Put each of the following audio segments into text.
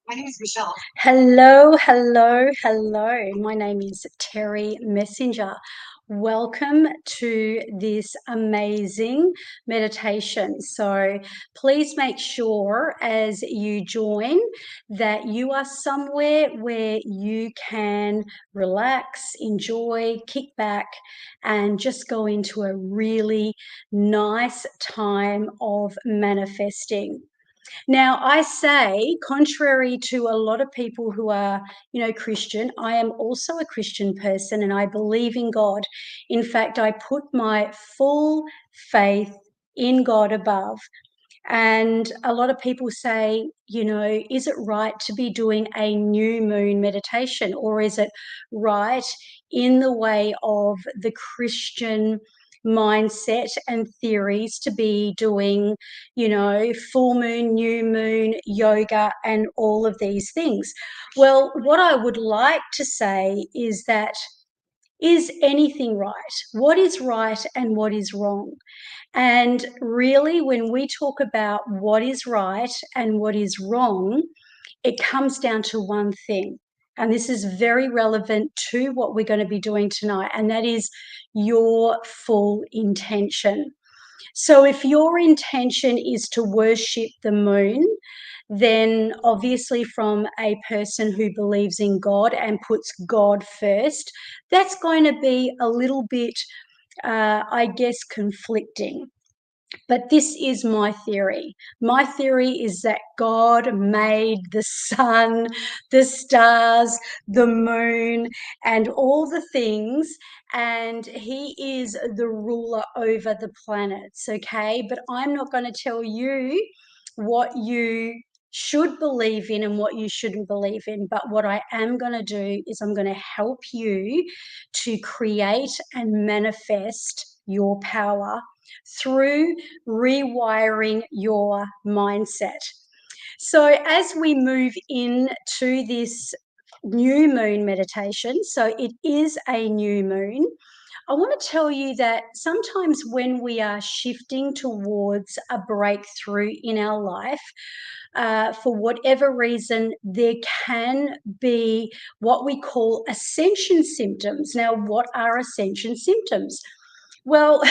My name is Michelle. Hello, hello, hello. My name is Terry Messenger. Welcome to this amazing meditation. So, please make sure as you join that you are somewhere where you can relax, enjoy, kick back, and just go into a really nice time of manifesting. Now, I say, contrary to a lot of people who are, Christian, I am also a Christian person and I believe in God. In fact, I put my full faith in God above. And a lot of people say, is it right to be doing a new moon meditation, or is it right in the way of the Christian mindset and theories to be doing, full moon, new moon, yoga, and all of these things? Well, what I would like to say is that, is anything right? What is right and what is wrong? And really, when we talk about what is right and what is wrong, it comes down to one thing. And this is very relevant to what we're going to be doing tonight, and that is your full intention. So, if your intention is to worship the moon, then obviously, from a person who believes in God and puts God first, that's going to be a little bit, I guess, conflicting. But this is my theory. My theory is that God made the sun, the stars, the moon, and all the things, and He is the ruler over the planets, okay? But I'm not going to tell you what you should believe in and what you shouldn't believe in. But what I am going to do is I'm going to help you to create and manifest your power through rewiring your mindset. So, as we move into this new moon meditation, so it is a new moon, I want to tell you that sometimes when we are shifting towards a breakthrough in our life, for whatever reason, there can be what we call ascension symptoms. Now, what are ascension symptoms? Well,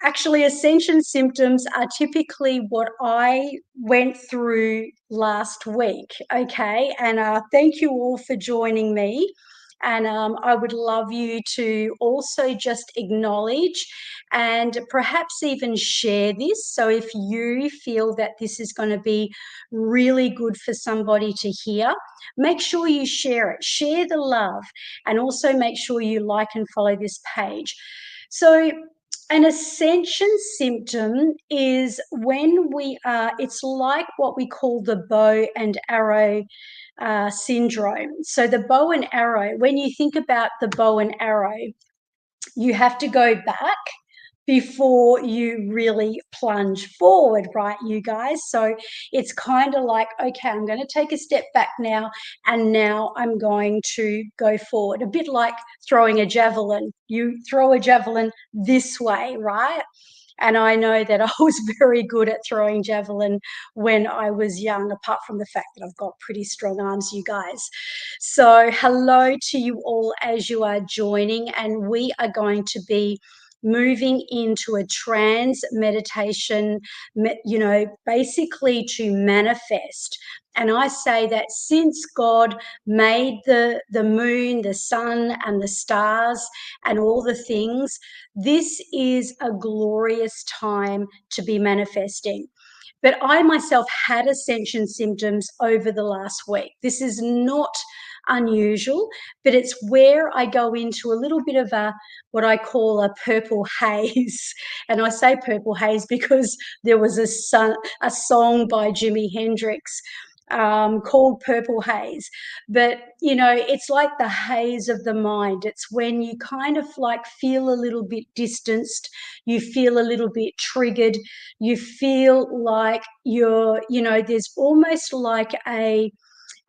actually, ascension symptoms are typically what I went through last week. Okay. And thank you all for joining me. And I would love you to also just acknowledge and perhaps even share this. So, if you feel that this is going to be really good for somebody to hear, make sure you share it, share the love, and also make sure you like and follow this page. So, an ascension symptom is when we are, it's like what we call the bow and arrow syndrome. So, the bow and arrow, when you think about the bow and arrow, you have to go back before you really plunge forward, right, you guys? So it's kind of like, okay, I'm going to take a step back now, and now I'm going to go forward. A bit like throwing a javelin. You throw a javelin this way, right? And I know that I was very good at throwing javelin when I was young, apart from the fact that I've got pretty strong arms, you guys. So, hello to you all as you are joining, and we are going to be moving into a trance meditation, basically to manifest. And I say that since God made the moon, the sun, and the stars, and all the things, this is a glorious time to be manifesting. But I myself had ascension symptoms over the last week. This is not unusual, but it's where I go into a little bit of a what I call a purple haze. And I say purple haze because there was a song by Jimi Hendrix called Purple Haze. But, it's like the haze of the mind. It's when you kind of like feel a little bit distanced, you feel a little bit triggered, you feel like there's almost like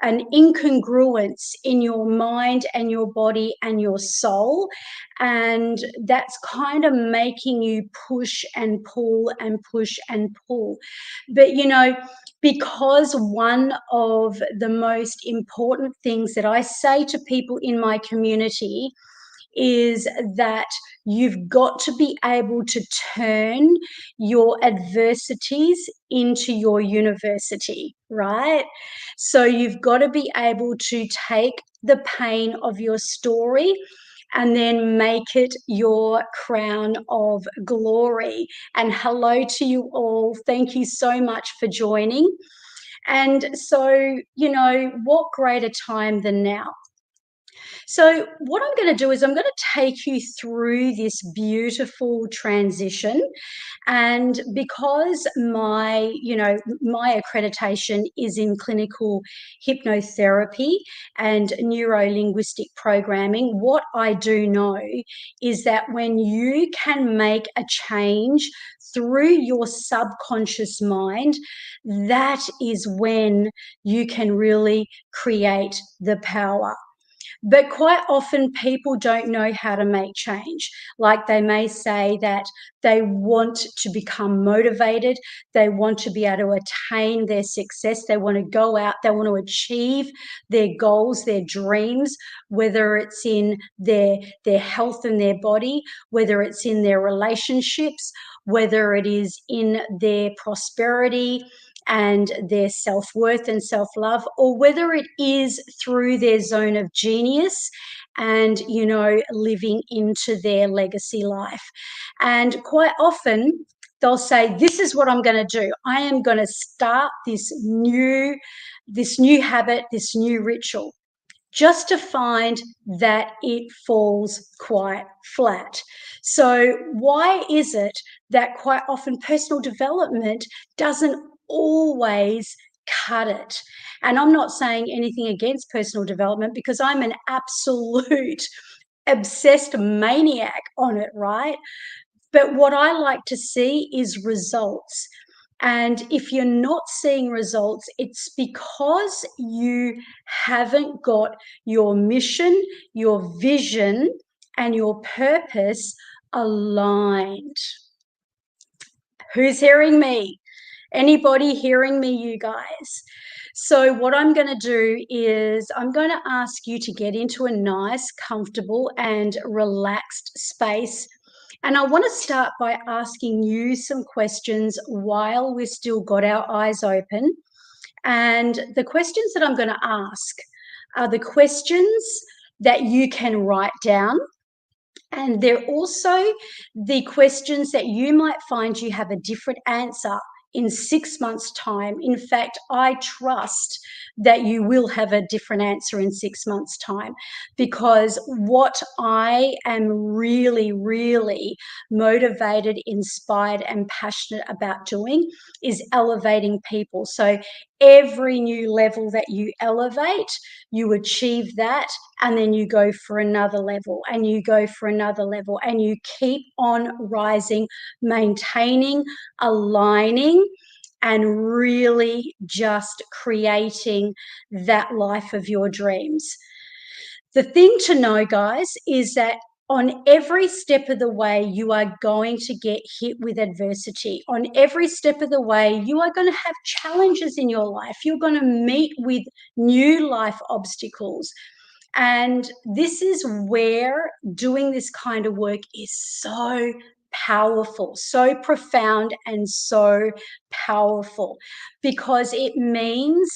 an incongruence in your mind and your body and your soul. And that's kind of making you push and pull and push and pull. But, because one of the most important things that I say to people in my community is that you've got to be able to turn your adversities into your university, right? So you've got to be able to take the pain of your story and then make it your crown of glory. And hello to you all. Thank you so much for joining. And so, what greater time than now? So, what I'm going to do is I'm going to take you through this beautiful transition. And because my accreditation is in clinical hypnotherapy and neuro-linguistic programming, what I do know is that when you can make a change through your subconscious mind, that is when you can really create the power. But quite often people don't know how to make change. Like they may say that they want to become motivated, they want to be able to attain their success, they want to go out, they want to achieve their goals, their dreams, whether it's in their health and their body, whether it's in their relationships, whether it is in their prosperity and their self-worth and self-love, or whether it is through their zone of genius and, living into their legacy life. And quite often they'll say, this is what I'm going to do. I am going to start this new habit, this new ritual, just to find that it falls quite flat. So why is it that quite often personal development doesn't always cut it? And I'm not saying anything against personal development because I'm an absolute obsessed maniac on it, right? But what I like to see is results. And if you're not seeing results, it's because you haven't got your mission, your vision, and your purpose aligned. Who's hearing me? Anybody hearing me, you guys? So what I'm going to do is I'm going to ask you to get into a nice, comfortable and relaxed space. And I want to start by asking you some questions while we've still got our eyes open. And the questions that I'm going to ask are the questions that you can write down. And they're also the questions that you might find you have a different answer in 6 months' time. In fact, I trust that you will have a different answer in 6 months' time, because what I am really, really motivated, inspired, and passionate about doing is elevating people. So every new level that you elevate, you achieve that, and then you go for another level, and you go for another level, and you keep on rising, maintaining, aligning, and really just creating that life of your dreams. The thing to know, guys, is that on every step of the way, you are going to get hit with adversity. On every step of the way, you are going to have challenges in your life. You're going to meet with new life obstacles. And this is where doing this kind of work is so powerful, so profound, and so powerful, because it means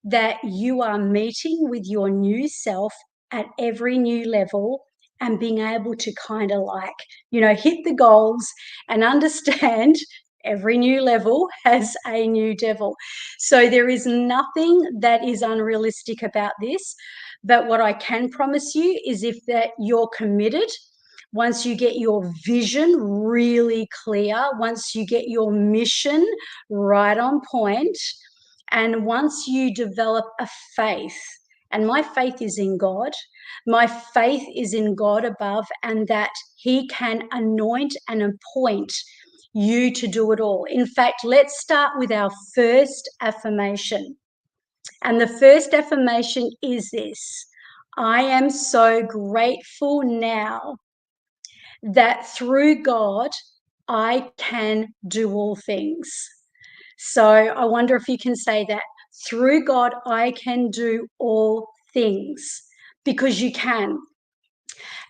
that you are meeting with your new self at every new level and being able to kind of hit the goals and understand every new level has a new devil. So there is nothing that is unrealistic about this. But what I can promise you is if that you're committed, once you get your vision really clear, once you get your mission right on point, and once you develop a faith, and my faith is in God, my faith is in God above, and that He can anoint and appoint you to do it all. In fact, let's start with our first affirmation. And the first affirmation is this: I am so grateful now that through God, I can do all things. So I wonder if you can say that. Through God, I can do all things, because you can.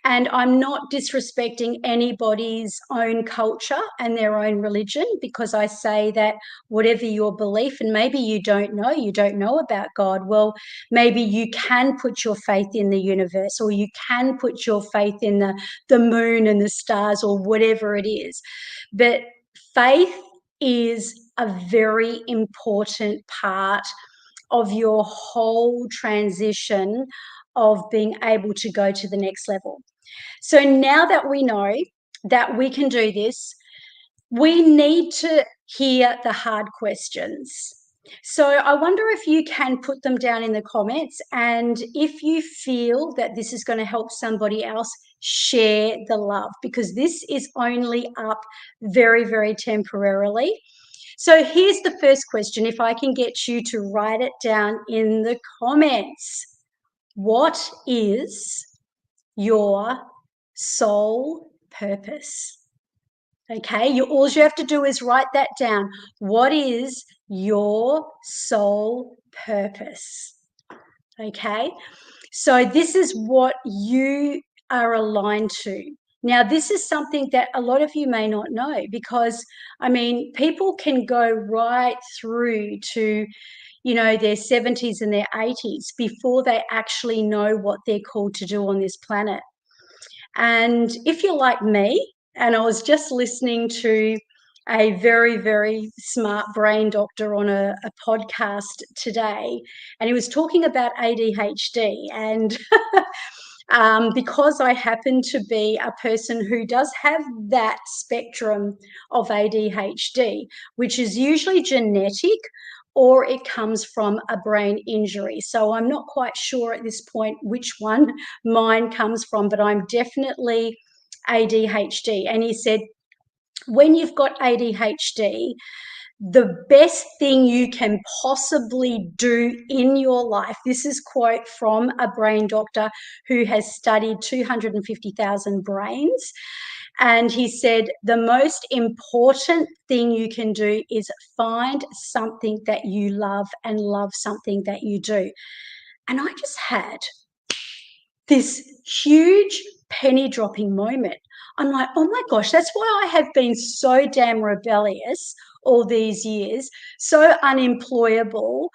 And I'm not disrespecting anybody's own culture and their own religion, because I say that whatever your belief, and maybe you don't know about God, well, maybe you can put your faith in the universe, or you can put your faith in the moon and the stars, or whatever it is. But faith is a very important part of your whole transition of being able to go to the next level. So now that we know that we can do this, we need to hear the hard questions. So I wonder if you can put them down in the comments, and if you feel that this is going to help somebody else, share the love, because this is only up very, very temporarily. So here's the first question, if I can get you to write it down in the comments. What is your soul purpose? Okay, all you have to do is write that down. What is your soul purpose? Okay, so this is what you are aligned to. Now, this is something that a lot of you may not know, because, I mean, people can go right through to, their 70s and their 80s before they actually know what they're called to do on this planet. And if you're like me, and I was just listening to a very, very smart brain doctor on a podcast today, and he was talking about ADHD. And because I happen to be a person who does have that spectrum of ADHD, which is usually genetic, or it comes from a brain injury. So I'm not quite sure at this point which one mine comes from, but I'm definitely ADHD. And he said, when you've got ADHD, the best thing you can possibly do in your life, this is quote from a brain doctor who has studied 250,000 brains, and he said, the most important thing you can do is find something that you love and love something that you do. And I just had this huge penny dropping moment. I'm like, oh my gosh, that's why I have been so damn rebellious all these years, so unemployable,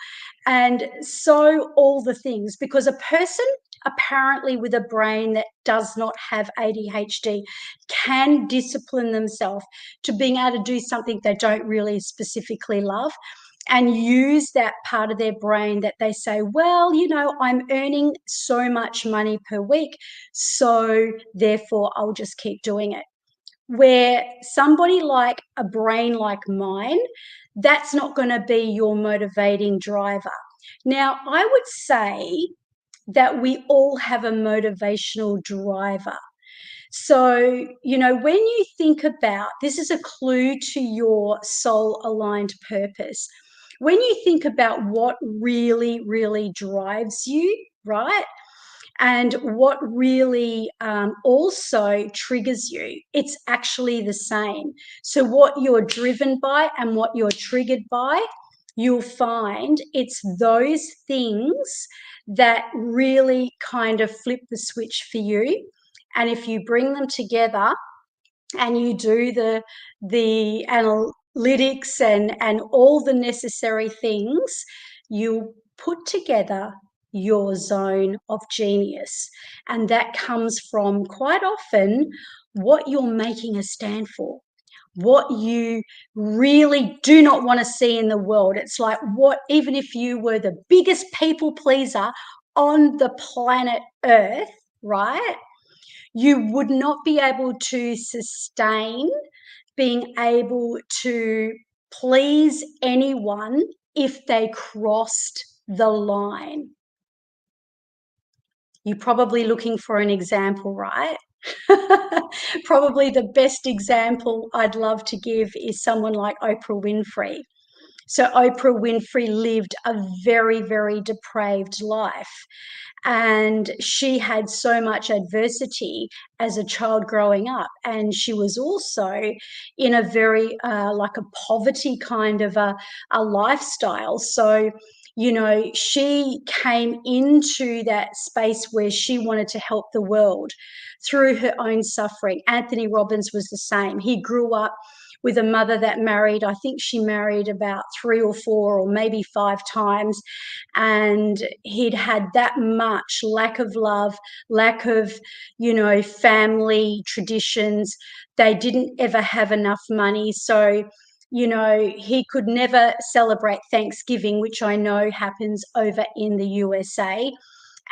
and so all the things, because a person apparently with a brain that does not have ADHD can discipline themselves to being able to do something they don't really specifically love, and use that part of their brain that they say, well, I'm earning so much money per week, so therefore I'll just keep doing it. Where somebody like a brain like mine, that's not going to be your motivating driver. Now, I would say that we all have a motivational driver. So, when you think about, this is a clue to your soul aligned purpose. When you think about what really, really drives you, right? And what really also triggers you, it's actually the same. So what you're driven by and what you're triggered by, you'll find it's those things that really kind of flip the switch for you. And if you bring them together and you do the analytics and all the necessary things, you put together your zone of genius. And that comes from, quite often, what you're making a stand for, what you really do not want to see in the world. It's like, what, even if you were the biggest people pleaser on the planet Earth, right? You would not be able to sustain being able to please anyone if they crossed the line. You're probably looking for an example, right? Probably the best example I'd love to give is someone like Oprah Winfrey. So Oprah Winfrey lived a very, very depraved life. And she had so much adversity as a child growing up. And she was also in a very, like a poverty kind of a lifestyle. So, you know, she came into that space where she wanted to help the world through her own suffering. Anthony Robbins was the same. He grew up with a mother that married, I think she married about 3 or 4 or maybe 5 times. And he'd had that much lack of love, lack of, you know, family traditions. They didn't ever have enough money. So, you know, he could never celebrate Thanksgiving, which I know happens over in the USA.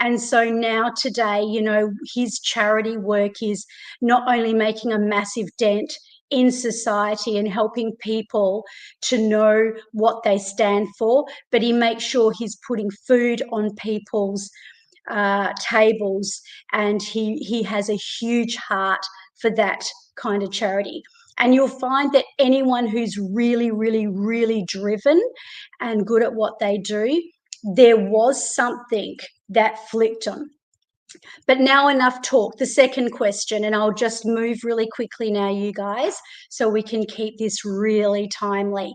And so now today, you know, his charity work is not only making a massive dent in society and helping people to know what they stand for, but he makes sure he's putting food on people's tables, and he has a huge heart for that kind of charity. And you'll find that anyone who's really, really, really driven and good at what they do, there was something that flicked them. But now enough talk. The second question, and I'll just move really quickly now, you guys, so we can keep this really timely.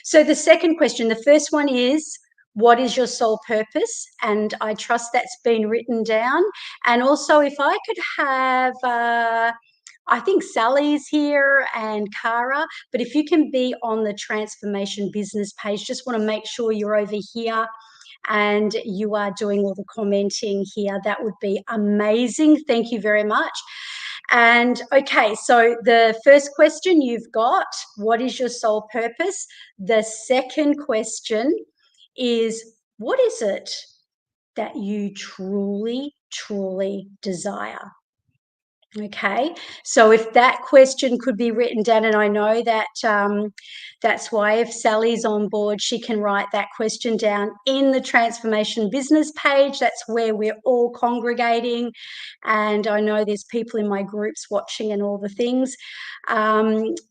So the second question, the first one is, what is your soul purpose? And I trust that's been written down. And also, if I could have, I think Sally's here and Cara, but if you can be on the transformation business page, just want to make sure you're over here and you are doing all the commenting here. That would be amazing. Thank you very much. And okay, so the first question you've got, what is your soul purpose? The second question is, what is it that you truly, truly desire? Okay, so if that question could be written down, and I know that that's why if Sally's on board, she can write that question down in the transformation business page. That's where we're all congregating, and I know there's people in my groups watching and all the things.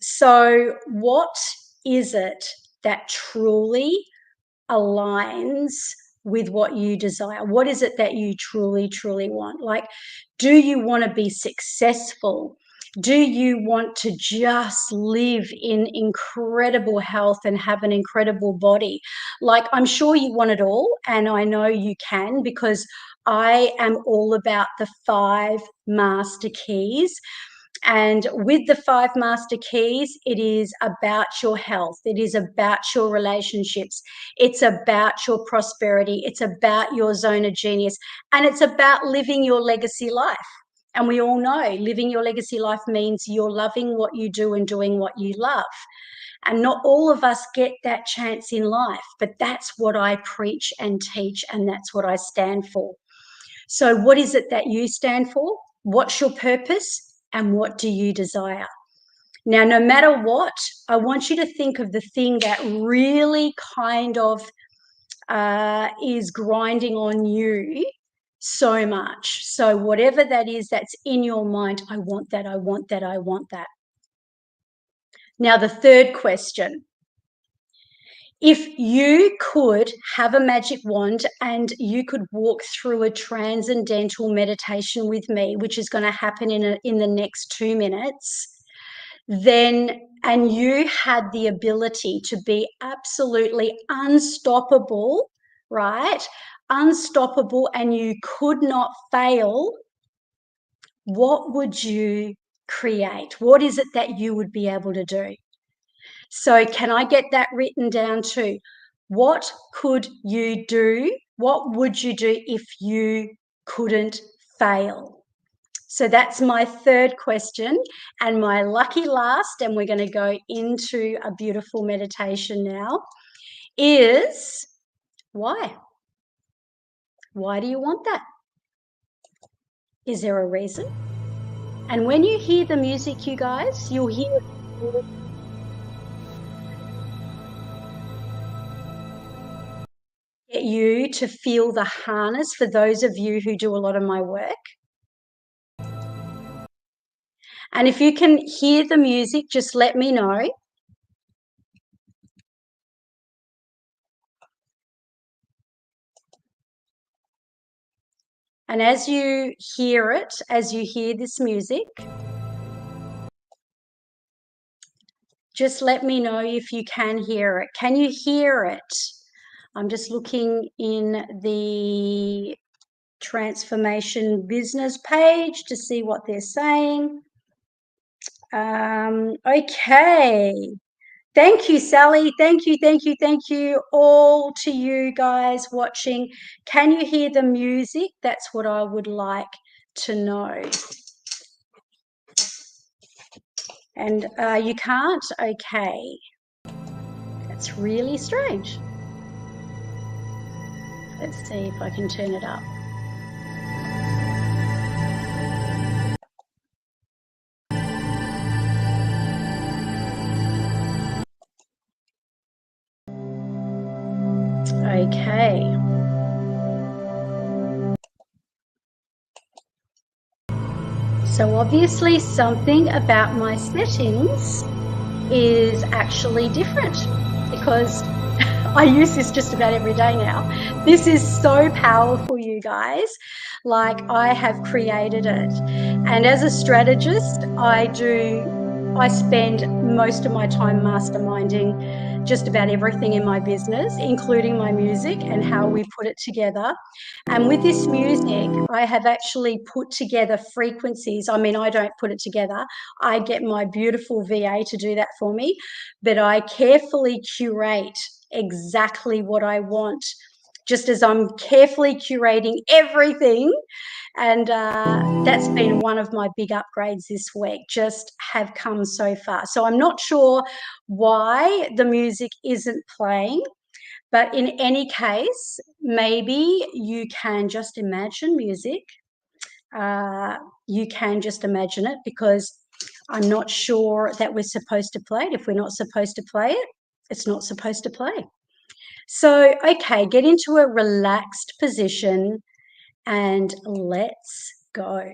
So what is it that truly aligns with what you desire? What is it that you truly, truly want? Like, do you want to be successful? Do you want to just live in incredible health and have an incredible body? Like, I'm sure you want it all, and I know you can, because I am all about the 5 master keys. And with the 5 master keys, it is about your health. It is about your relationships. It's about your prosperity. It's about your zone of genius. And it's about living your legacy life. And we all know living your legacy life means you're loving what you do and doing what you love. And not all of us get that chance in life, but that's what I preach and teach, and that's what I stand for. So, what is it that you stand for? What's your purpose? And what do you desire? Now, no matter what, I want you to think of the thing that really kind of is grinding on you so much. So, whatever that is that's in your mind, I want that, I want that, I want that. Now, the third question. If you could have a magic wand and you could walk through a transcendental meditation with me, which is going to happen in the next 2 minutes, then, and you had the ability to be absolutely unstoppable, right? Unstoppable, and you could not fail, what would you create? What is it that you would be able to do? So can I get that written down too? What could you do? What would you do if you couldn't fail? So that's my third question. And my lucky last, and we're going to go into a beautiful meditation now, is why? Why do you want that? Is there a reason? And when you hear the music, you guys, you'll hear get you to feel the harness for those of you who do a lot of my work. And if you can hear the music, just let me know. And as you hear it, as you hear this music, just let me know if you can hear it. Can you hear it? I'm just looking in the transformation business page to see what they're saying. Okay. Thank you, Sally. Thank you, thank you, thank you all to you guys watching. Can you hear the music? That's what I would like to know. And you can't? Okay. That's really strange. Let's see if I can turn it up. Okay. So obviously something about my settings is actually different because I use this just about every day now. This is so powerful, you guys. Like, I have created it. And as a strategist, I spend most of my time masterminding just about everything in my business, including my music and how we put it together. And with this music, I have actually put together frequencies. I mean, I don't put it together. I get my beautiful VA to do that for me, but I carefully curate exactly what I want, just as I'm carefully curating everything. And that's been one of my big upgrades this week, just have come so far. So I'm not sure why the music isn't playing, but in any case, maybe you can just imagine music. You can just imagine it, because I'm not sure that we're supposed to play it. If we're not supposed to play it, it's not supposed to play. So, okay, get into a relaxed position and let's go.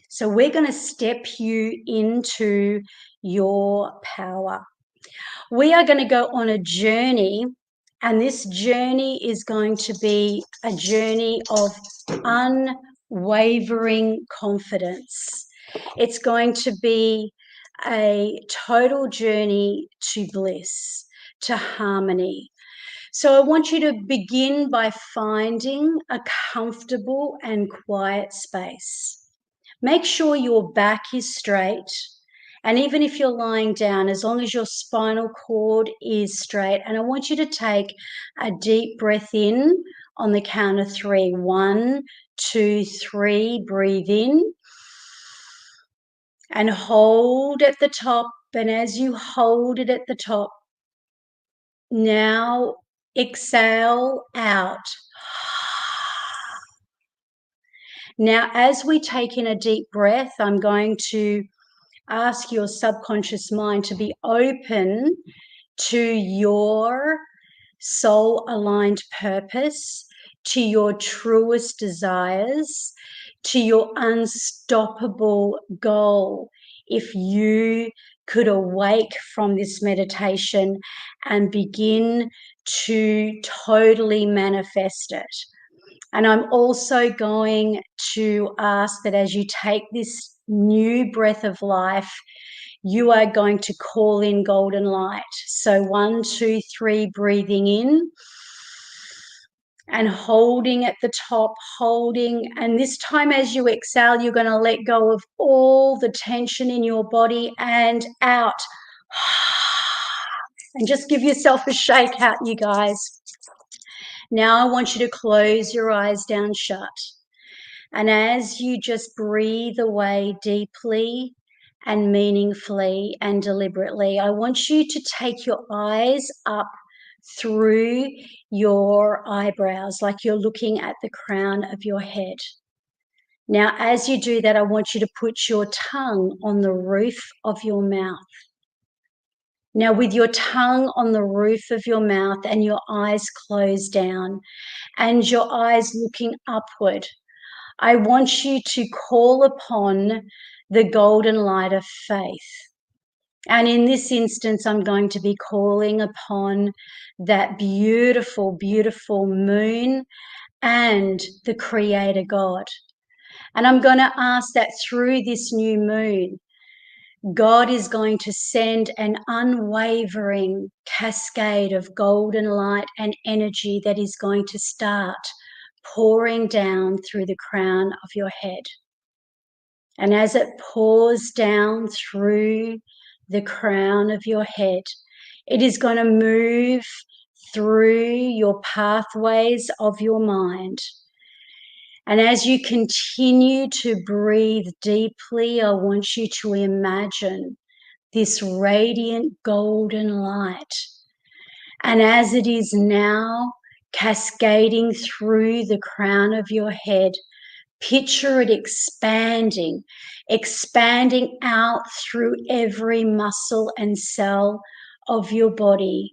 So we're going to step you into your power. We are going to go on a journey, and this journey is going to be a journey of unwavering confidence. It's going to be a total journey to bliss, to harmony. So I want you to begin by finding a comfortable and quiet space. Make sure your back is straight. And even if you're lying down, as long as your spinal cord is straight. And I want you to take a deep breath in on the count of 3. 1, 2, 3. Breathe in and hold at the top. And as you hold it at the top, now exhale out. Now, as we take in a deep breath, I'm going to ask your subconscious mind to be open to your soul-aligned purpose, to your truest desires, to your unstoppable goal. If you could awake from this meditation and begin to totally manifest it. And I'm also going to ask that as you take this new breath of life, you are going to call in golden light. So 1, 2, 3, breathing in and holding at the top, holding. And this time as you exhale, you're going to let go of all the tension in your body and out. And just give yourself a shake out, you guys. Now I want you to close your eyes down shut. And as you just breathe away deeply and meaningfully and deliberately, I want you to take your eyes up through your eyebrows, like you're looking at the crown of your head. Now, as you do that, I want you to put your tongue on the roof of your mouth. Now, with your tongue on the roof of your mouth and your eyes closed down and your eyes looking upward, I want you to call upon the golden light of faith. And in this instance, I'm going to be calling upon that beautiful, beautiful moon and the Creator God. And I'm going to ask that through this new moon, God is going to send an unwavering cascade of golden light and energy that is going to start pouring down through the crown of your head. And as it pours down through the crown of your head, it is going to move through your pathways of your mind. And as you continue to breathe deeply, I want you to imagine this radiant golden light. And as it is now cascading through the crown of your head, picture it expanding out through every muscle and cell of your body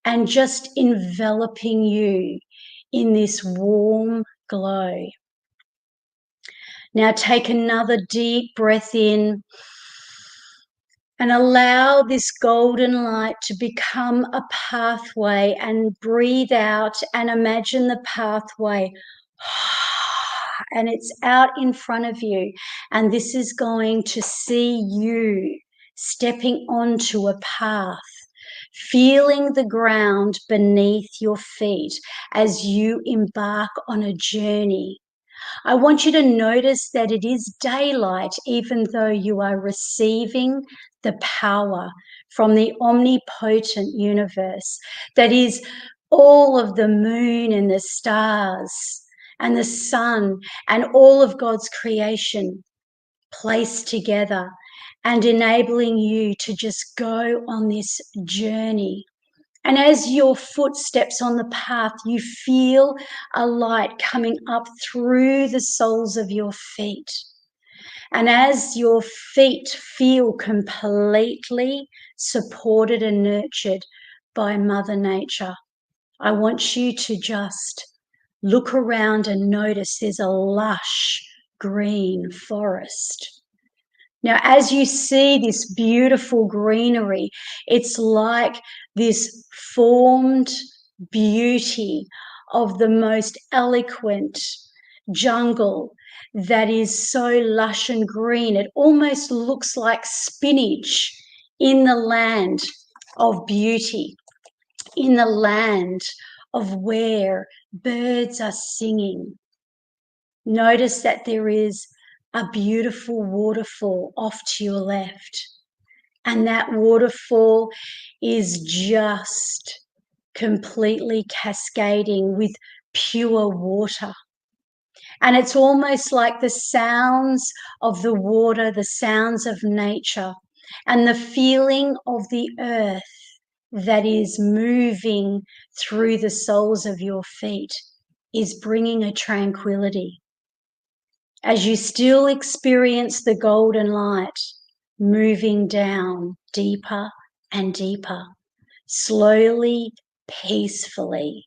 and just enveloping you in this warm glow. Now take another deep breath in and allow this golden light to become a pathway, and breathe out and imagine the pathway. And it's out in front of you. And this is going to see you stepping onto a path, feeling the ground beneath your feet as you embark on a journey. I want you to notice that it is daylight, even though you are receiving the power from the omnipotent universe that is all of the moon and the stars and the sun and all of God's creation placed together and enabling you to just go on this journey. And as your foot steps on the path, you feel a light coming up through the soles of your feet. And as your feet feel completely supported and nurtured by Mother Nature, I want you to just look around and notice there's a lush green forest. Now, as you see this beautiful greenery, it's like this formed beauty of the most eloquent jungle that is so lush and green. It almost looks like spinach in the land of beauty, in the land of where birds are singing. Notice that there is a beautiful waterfall off to your left. And that waterfall is just completely cascading with pure water. And it's almost like the sounds of the water, the sounds of nature, and the feeling of the earth that is moving through the soles of your feet is bringing a tranquility. As you still experience the golden light moving down deeper and deeper, slowly, peacefully,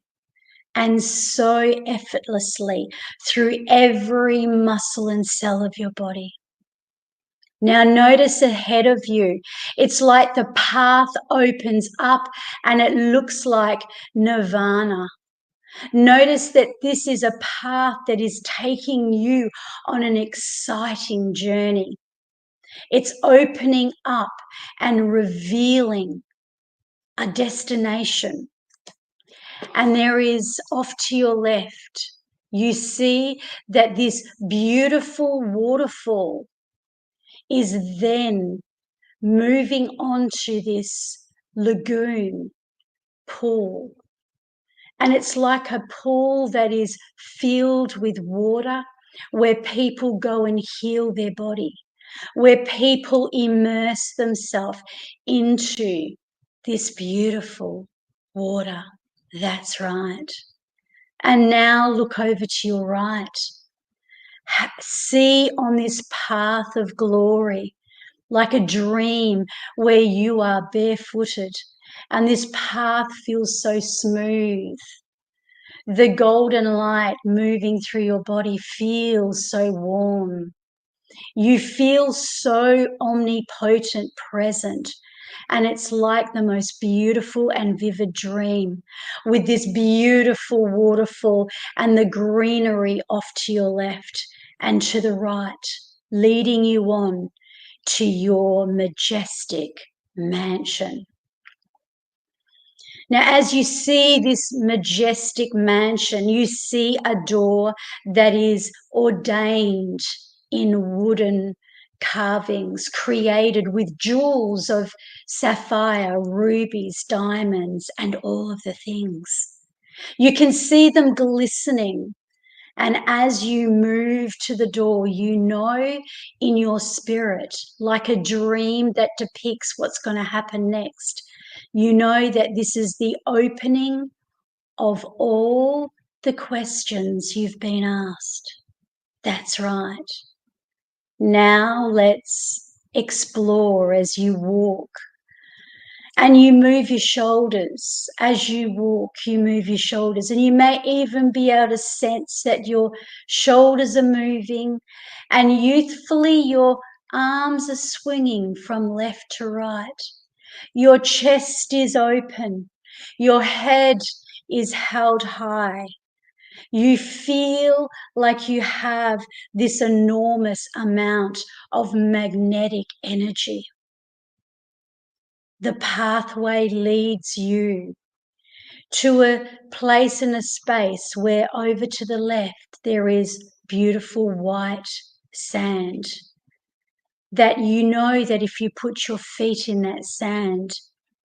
and so effortlessly through every muscle and cell of your body. Now notice ahead of you, it's like the path opens up and it looks like nirvana. Notice that this is a path that is taking you on an exciting journey. It's opening up and revealing a destination. And there is off to your left, you see that this beautiful waterfall is then moving on to this lagoon pool. And it's like a pool that is filled with water, where people go and heal their body, where people immerse themselves into this beautiful water. That's right. And now look over to your right. See on this path of glory, like a dream where you are barefooted, and this path feels so smooth. The golden light moving through your body feels so warm. You feel so omnipotent present, And it's like the most beautiful and vivid dream, with this beautiful waterfall and the greenery off to your left and to the right, leading you on to your majestic mansion. Now, as you see this majestic mansion, you see a door that is ordained in wooden carvings, created with jewels of sapphire, rubies, diamonds, and all of the things. You can see them glistening. And as you move to the door, you know in your spirit, like a dream that depicts what's going to happen next, you know that this is the opening of all the questions you've been asked. That's right. Now let's explore as you walk. And you move your shoulders. As you walk, you move your shoulders. And you may even be able to sense that your shoulders are moving. And youthfully, your arms are swinging from left to right. Your chest is open. Your head is held high. You feel like you have this enormous amount of magnetic energy. The pathway leads you to a place in a space where over to the left there is beautiful white sand, that you know that if you put your feet in that sand,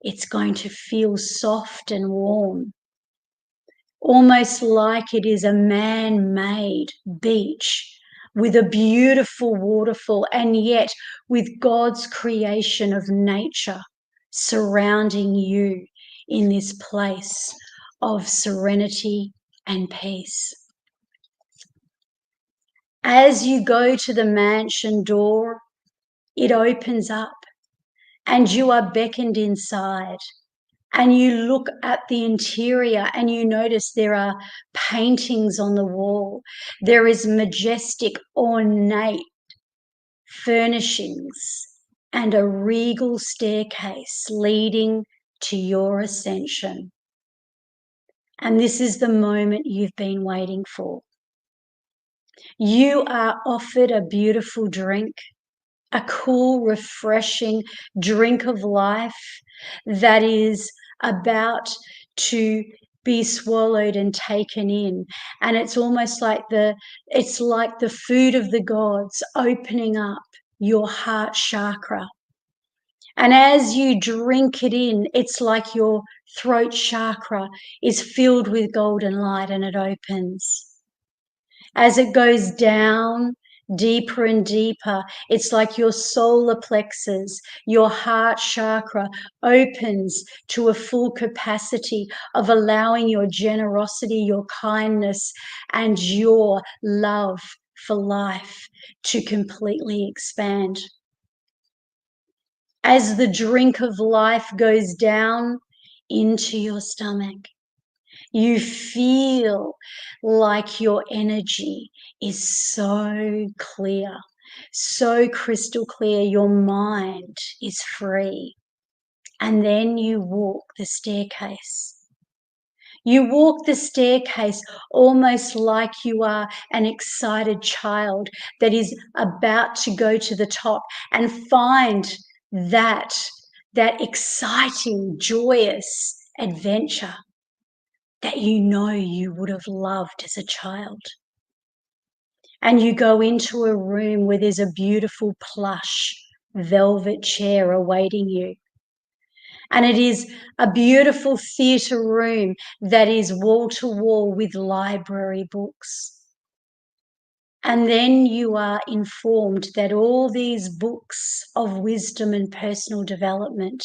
it's going to feel soft and warm, almost like it is a man-made beach with a beautiful waterfall, and yet with God's creation of nature surrounding you in this place of serenity and peace. As you go to the mansion door, it opens up and you are beckoned inside, and you look at the interior and you notice there are paintings on the wall. There is majestic, ornate furnishings and a regal staircase leading to your ascension. And this is the moment you've been waiting for. You are offered a beautiful drink, a cool, refreshing drink of life that is about to be swallowed and taken in. And it's almost like it's like the food of the gods opening up your heart chakra. And as you drink it in, it's like your throat chakra is filled with golden light and it opens. As it goes down deeper and deeper, it's like your solar plexus, your heart chakra opens to a full capacity of allowing your generosity, your kindness, and your love for life to completely expand. As the drink of life goes down into your stomach, you feel like your energy is so clear, so crystal clear. Your mind is free. And then you walk the staircase. You walk the staircase almost like you are an excited child that is about to go to the top and find that exciting, joyous adventure that you know you would have loved as a child. And you go into a room where there's a beautiful plush velvet chair awaiting you. And it is a beautiful theatre room that is wall to wall with library books. And then you are informed that all these books of wisdom and personal development,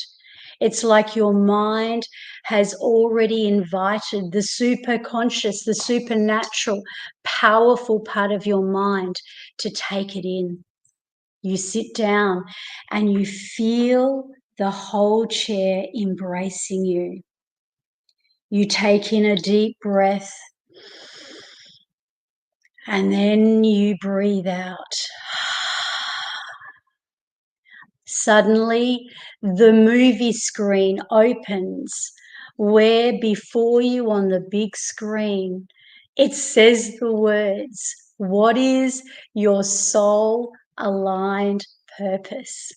it's like your mind has already invited the super conscious, the supernatural, powerful part of your mind to take it in. You sit down and you feel the whole chair embracing you. You take in a deep breath and then you breathe out. Suddenly, the movie screen opens where before you on the big screen, it says the words, "What is your soul aligned purpose?"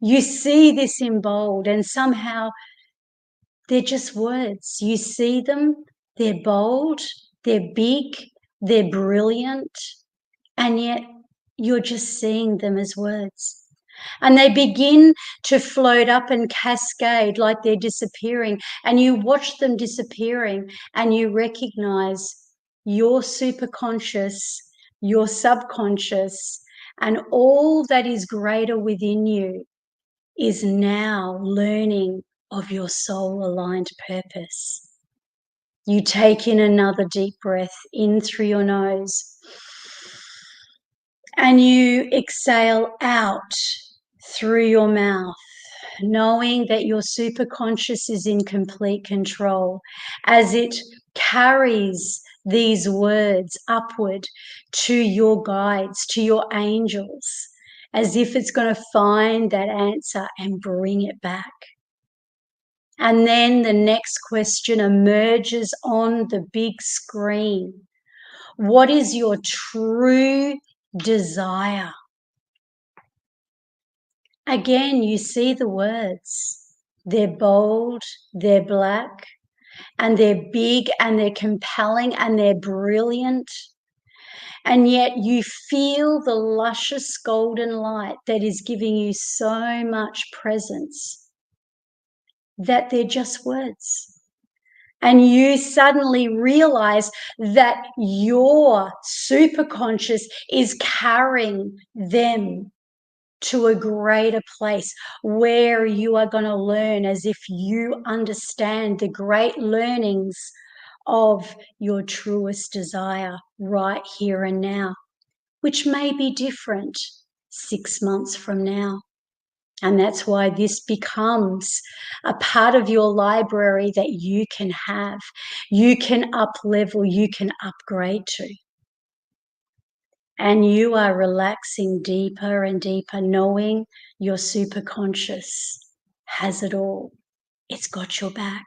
You see this in bold, and somehow they're just words. You see them, they're bold, they're big, they're brilliant, and yet you're just seeing them as words. And they begin to float up and cascade like they're disappearing. And you watch them disappearing and you recognize your superconscious, your subconscious, and all that is greater within you is now learning of your soul aligned purpose. You take in another deep breath in through your nose and you exhale out through your mouth, knowing that your superconscious is in complete control as it carries these words upward to your guides, to your angels, as if it's going to find that answer and bring it back. And then the next question emerges on the big screen. What is your true desire? Again, you see the words. They're bold, they're black, and they're big, and they're compelling, and they're brilliant. And yet you feel the luscious golden light that is giving you so much presence that they're just words. And you suddenly realize that your superconscious is carrying them to a greater place where you are going to learn as if you understand the great learnings of your truest desire right here and now, which may be different 6 months from now. And that's why this becomes a part of your library that you can have, you can up level, you can upgrade to. And you are relaxing deeper and deeper, knowing your superconscious has it all. It's got your back.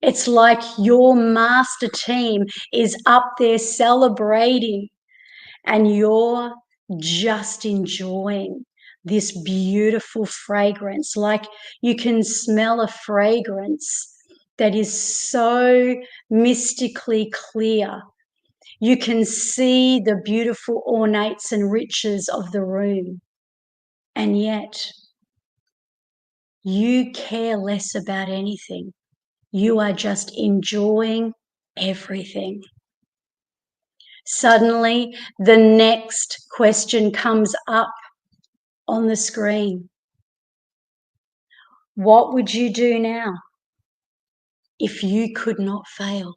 It's like your master team is up there celebrating, and you're just enjoying this beautiful fragrance. Like you can smell a fragrance that is so mystically clear. You can see the beautiful ornates and riches of the room. And yet, you care less about anything. You are just enjoying everything. Suddenly, the next question comes up on the screen. What would you do now if you could not fail?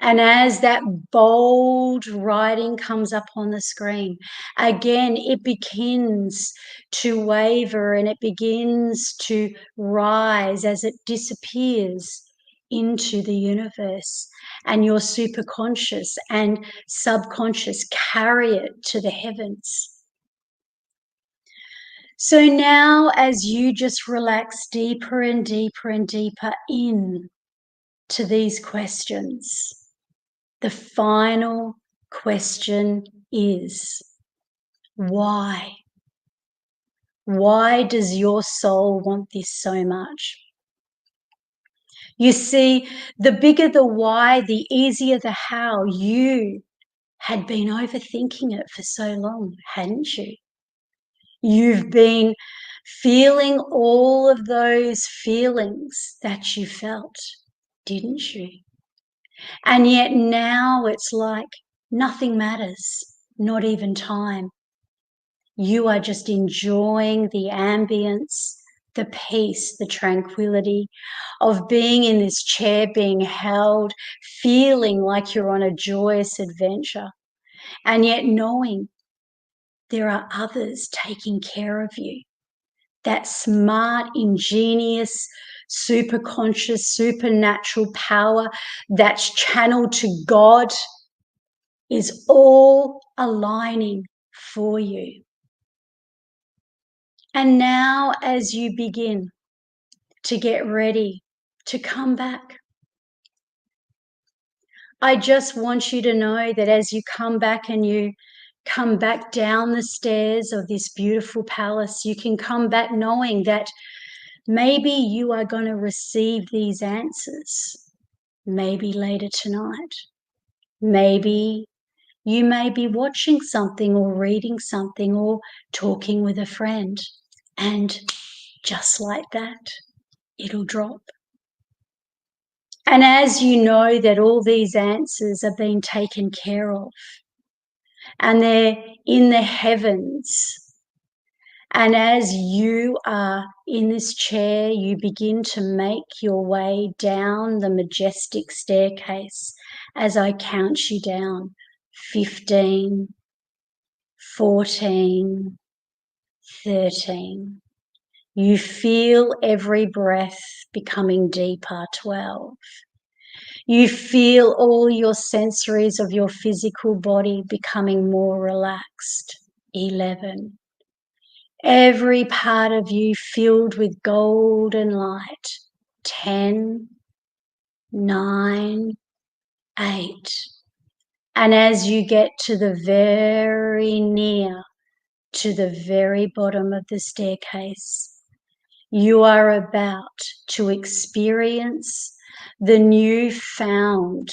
And as that bold writing comes up on the screen, again, it begins to waver and it begins to rise as it disappears into the universe. And your superconscious and subconscious carry it to the heavens. So now, as you just relax deeper and deeper and deeper in to these questions, the final question is, why? Why does your soul want this so much? You see, the bigger the why, the easier the how. You had been overthinking it for so long, hadn't you? You've been feeling all of those feelings that you felt, didn't you? And yet now it's like nothing matters, not even time. You are just enjoying the ambience, the peace, the tranquility of being in this chair, being held, feeling like you're on a joyous adventure, and yet knowing there are others taking care of you. That smart, ingenious, super conscious, supernatural power that's channeled to God is all aligning for you. And now, as you begin to get ready to come back, I just want you to know that as you come back and you come back down the stairs of this beautiful palace, you can come back knowing that maybe you are going to receive these answers, maybe later tonight. Maybe you may be watching something or reading something or talking with a friend, and just like that, it'll drop. And as you know that all these answers are being taken care of and they're in the heavens, and as you are in this chair, you begin to make your way down the majestic staircase as I count you down. 15, 14, 13. You feel every breath becoming deeper. 12. You feel all your sensories of your physical body becoming more relaxed. 11. Every part of you filled with golden light. 10, 9, 8. And as you get to the very near to the very bottom of the staircase, you are about to experience the newfound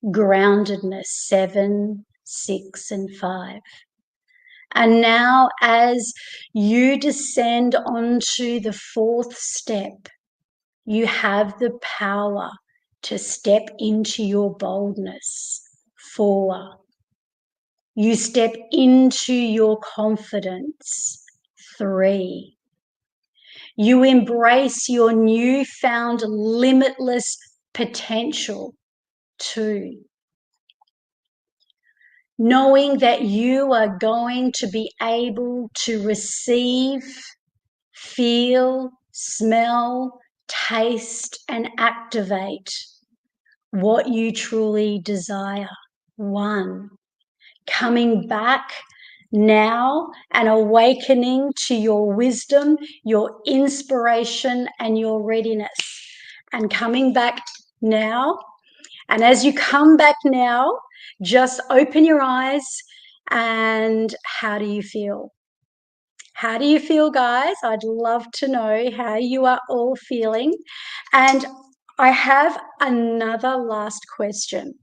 groundedness. 7, 6, and 5. And now as you descend onto the 4th step, you have the power to step into your boldness. 4. You step into your confidence. 3. You embrace your newfound limitless potential. 2. Knowing that you are going to be able to receive, feel, smell, taste, and activate what you truly desire. 1. Coming back now and awakening to your wisdom, your inspiration, and your readiness. And coming back now. And as you come back now, just open your eyes. And how do you feel? How do you feel, guys? I'd love to know how you are all feeling. And I have another last question.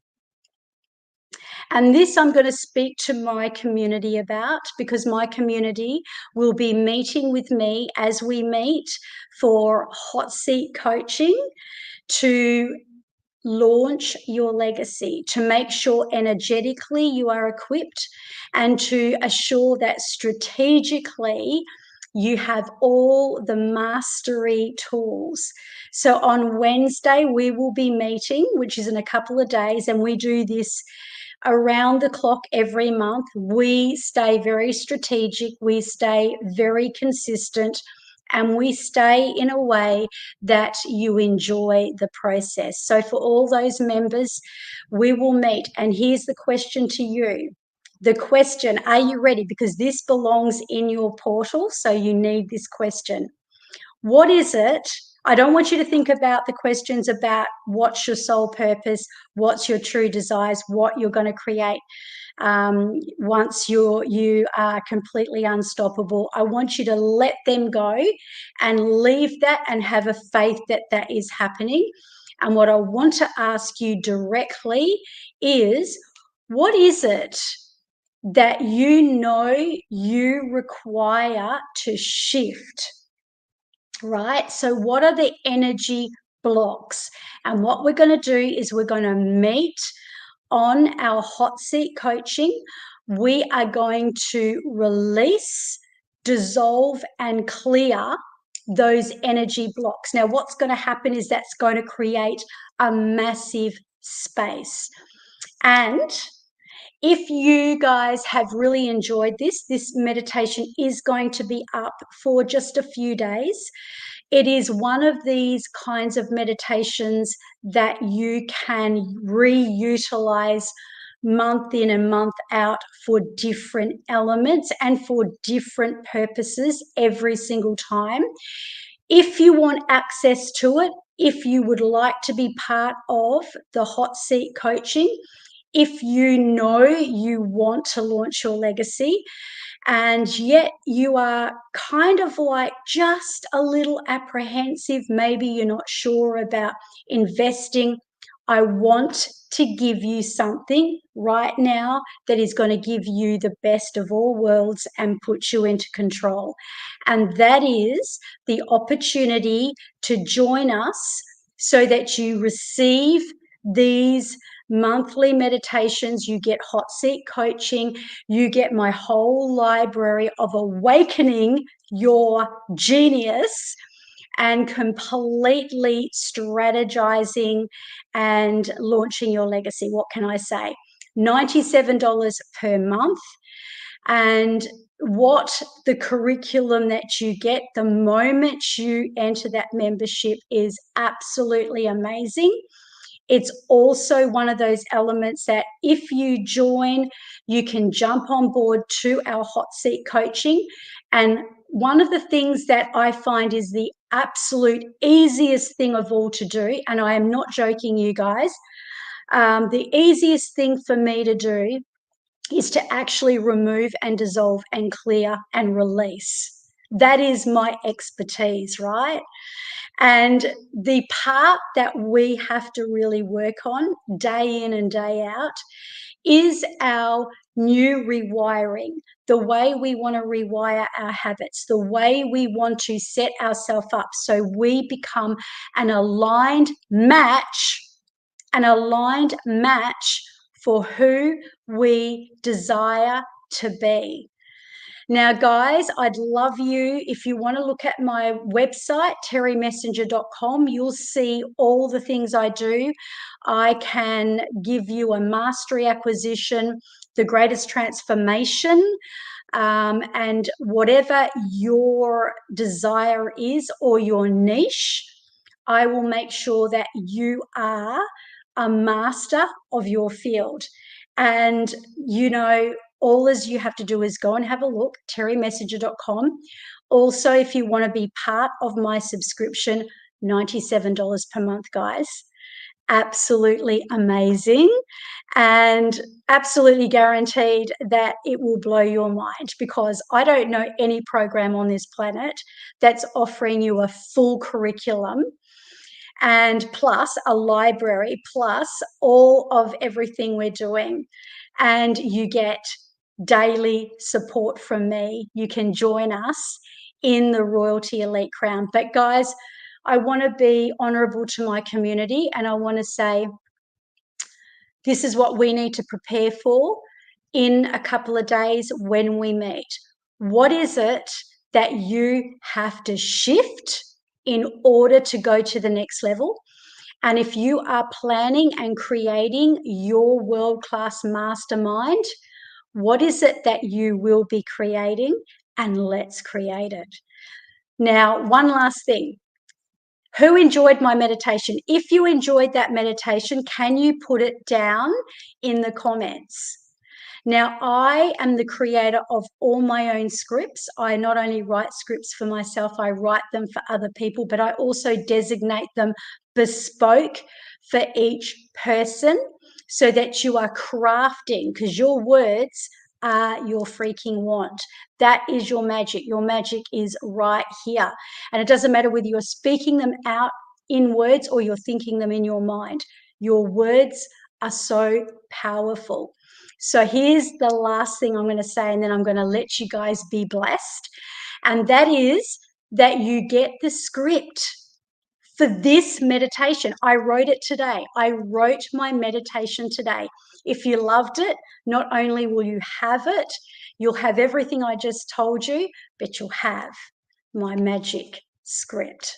And this I'm going to speak to my community about, because my community will be meeting with me as we meet for hot seat coaching to launch your legacy, to make sure energetically you are equipped, and to assure that strategically you have all the mastery tools. So on Wednesday, we will be meeting, which is in a couple of days, and we do this around the clock every month. We stay very strategic, we stay very consistent, and we stay in a way that you enjoy the process. So for all those members, we will meet. And here's the question to you. The question, are you ready? Because this belongs in your portal, so you need this question. What is it? I don't want you to think about the questions about what's your soul purpose, what's your true desires, what you're going to create once you are completely unstoppable. I want you to let them go and leave that and have a faith that that is happening. And what I want to ask you directly is, what is it that you know you require to shift? Right? So what are the energy blocks? And what we're going to do is we're going to meet on our hot seat coaching. We are going to release, dissolve, and clear those energy blocks. Now, what's going to happen is that's going to create a massive space. And if you guys have really enjoyed this meditation is going to be up for just a few days. It is one of these kinds of meditations that you can reutilize month in and month out for different elements and for different purposes every single time. If you want access to it, if you would like to be part of the hot seat coaching, if you know you want to launch your legacy, and yet you are kind of like just a little apprehensive, maybe you're not sure about investing, I want to give you something right now that is going to give you the best of all worlds and put you into control. And that is the opportunity to join us so that you receive these monthly meditations, you get hot seat coaching, you get my whole library of awakening your genius and completely strategizing and launching your legacy. What can I say? $97 per month. And what the curriculum that you get the moment you enter that membership is absolutely amazing. It's also one of those elements that if you join, you can jump on board to our hot seat coaching. And one of the things that I find is the absolute easiest thing of all to do, and I am not joking, you guys, the easiest thing for me to do is to actually remove and dissolve and clear and release. That is my expertise, right? And the part that we have to really work on day in and day out is our new rewiring, the way we want to rewire our habits, the way we want to set ourselves up so we become an aligned match for who we desire to be. Now, guys, I'd love you, if you want to look at my website, terrymessenger.com, you'll see all the things I do. I can give you a mastery acquisition, the greatest transformation, and whatever your desire is or your niche, I will make sure that you are a master of your field. And, you know, all as you have to do is go and have a look, terrymessenger.com. Also, if you want to be part of my subscription, $97 per month, guys. Absolutely amazing and absolutely guaranteed that it will blow your mind, because I don't know any program on this planet that's offering you a full curriculum and plus a library, plus all of everything we're doing. And you get daily support from me. You can join us in the Royalty Elite Crown. But guys, I want to be honourable to my community, and I want to say this is what we need to prepare for in a couple of days when we meet. What is it that you have to shift in order to go to the next level? And if you are planning and creating your world-class mastermind, what is it that you will be creating? And let's create it. Now, one last thing. Who enjoyed my meditation? If you enjoyed that meditation, can you put it down in the comments? Now, I am the creator of all my own scripts. I not only write scripts for myself, I write them for other people, but I also designate them bespoke for each person so that you are crafting, because your words are your freaking want. That is your magic. Your magic is right here. And it doesn't matter whether you're speaking them out in words or you're thinking them in your mind. Your words are so powerful. So here's the last thing I'm going to say, and then I'm going to let you guys be blessed. And that is that you get the script for this meditation. I wrote it today. I wrote my meditation today. If you loved it, not only will you have it, you'll have everything I just told you, but you'll have my magic script.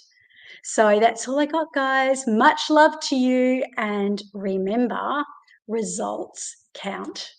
So that's all I got, guys. Much love to you. And remember, results count.